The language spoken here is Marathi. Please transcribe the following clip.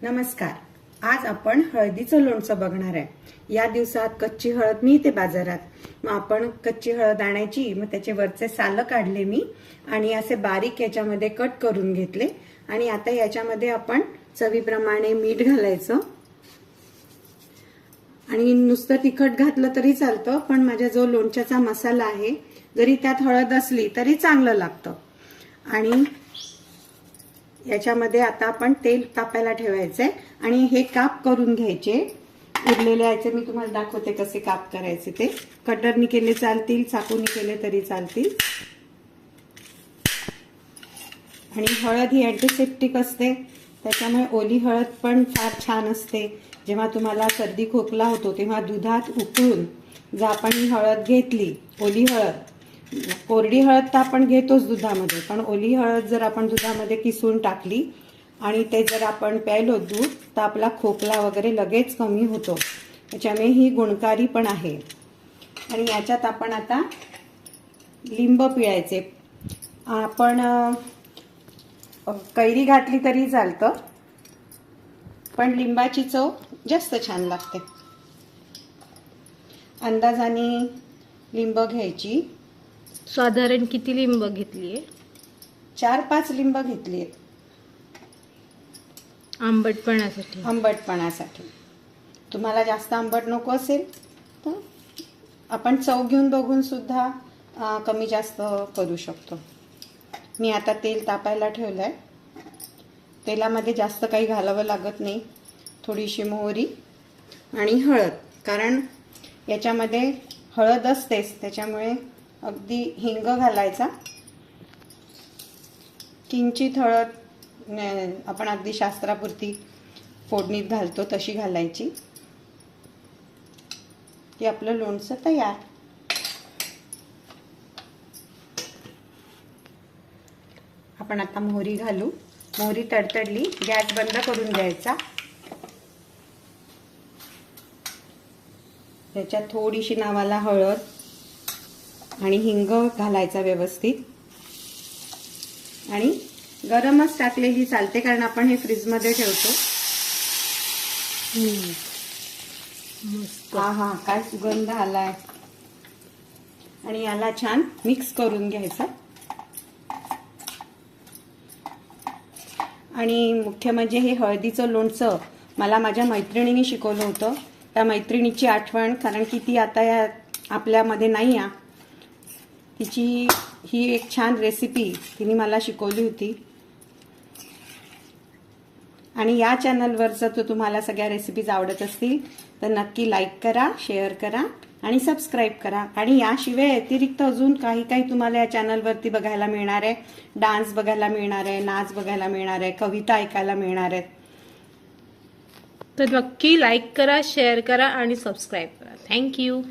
नमस्कार. आज आपण हळदीचं लोणचं बघणार आहे. या दिवसात कच्ची हळद मिळते बाजारात. मग आपण कच्ची हळद आणायची, मग त्याचे वरचे सालं काढले मी आणि असे बारीक याच्यामध्ये कट करून घेतले. आणि आता याच्यामध्ये आपण चवीप्रमाणे मीठ घालायचं. आणि नुसतं तिखट घातलं तरी चालतं, पण माझा जो लोणच्याचा मसाला आहे जरी त्यात हळद असली तरी चांगलं लागतं. आणि याच्यामध्ये आता आपण तेल तापायला ठेवायचंय आणि हे काप करून घ्यायचे. उरलेले याचे मी तुम्हाला दाखवते कसे काप करायचे. ते कटरनी केले चालतील, चाकूनी केले तरी चालतील. आणि हळद ही अँटीसेप्टिक असते, त्याच्यामुळे ओली हळद पण फार छान असते. जेव्हा तुम्हाला सर्दी खोकला होतो तेव्हा दुधात उकळून जर आपण ही हळद घेतली, ओली हळद, कोरडी हळद तर आपण घेतोच दुधामध्ये, पण ओली हळद जर आपण दुधामध्ये किसून टाकली आणि ते जर आपण प्यायलो दूध, तर आपला खोकला वगैरे लगेच कमी होतो. त्याच्यामुळे ही गुणकारी पण आहे. आणि याच्यात आपण आता लिंब पिळायचे. आपण कैरी घातली तरी चालतं, पण लिंबाची चव जास्त छान लागते. अंदाजाने लिंब घ्यायची. साधारण किती लिंब घेतलीये? 4-5 लिंब घेतली. आंबटपणासाठी. आंबटपणासाठी. तुम्हाला जास्त आंबट नको असेल तर आपण चव घेऊन बघून सुद्धा कमी जास्त करू शकतो. मी आता तेल तापायला ठेवलंय. तेलामध्ये जास्त काही घालावं लागत नाही. थोडीशी मोहरी आणि हळद, कारण याच्यामध्ये हळद असतेच, त्याच्यामुळे अगदी हिंग घालायचा. किंचित हळद आपण अगदी शास्त्रापुरती फोडणीत घालतो तशी घालायची, की आपलं लोणचं तयार. आपण आता मोहरी घालू. मोहरी तडतडली, गॅस बंद करून द्यायचा. त्याच्यात थोडीशी नावाला हळद आणि हिंग घालायचा व्यवस्थित. आणि गरमच टाकलेली चालते, कारण आपण हे फ्रीजमध्ये ठेवतो. मस्त. हा काय सुगंध आलाय. आणि याला छान मिक्स करून घ्यायचा. आणि मुख्य म्हणजे हे हळदीचं लोणचं मला माझ्या मैत्रिणीने शिकवलं होतं. त्या मैत्रिणीची आठवण, कारण की ती आता या आपल्यामध्ये नाही आहे. तिची ही एक छान रेसिपी तिने मला शिकवली होती. आणि या चॅनलवर जर तुम्हाला सगळ्या रेसिपीज आवडत असतील तर नक्की लाईक करा, शेअर करा आणि सबस्क्राईब करा. आणि याशिवाय अतिरिक्त अजून काही काही तुम्हाला या चॅनलवरती बघायला मिळणार आहे. डान्स बघायला मिळणार आहे, नाच बघायला मिळणार आहे, कविता ऐकायला मिळणार आहेत. तर नक्की लाईक करा, शेअर करा आणि सबस्क्राईब करा. थँक्यू.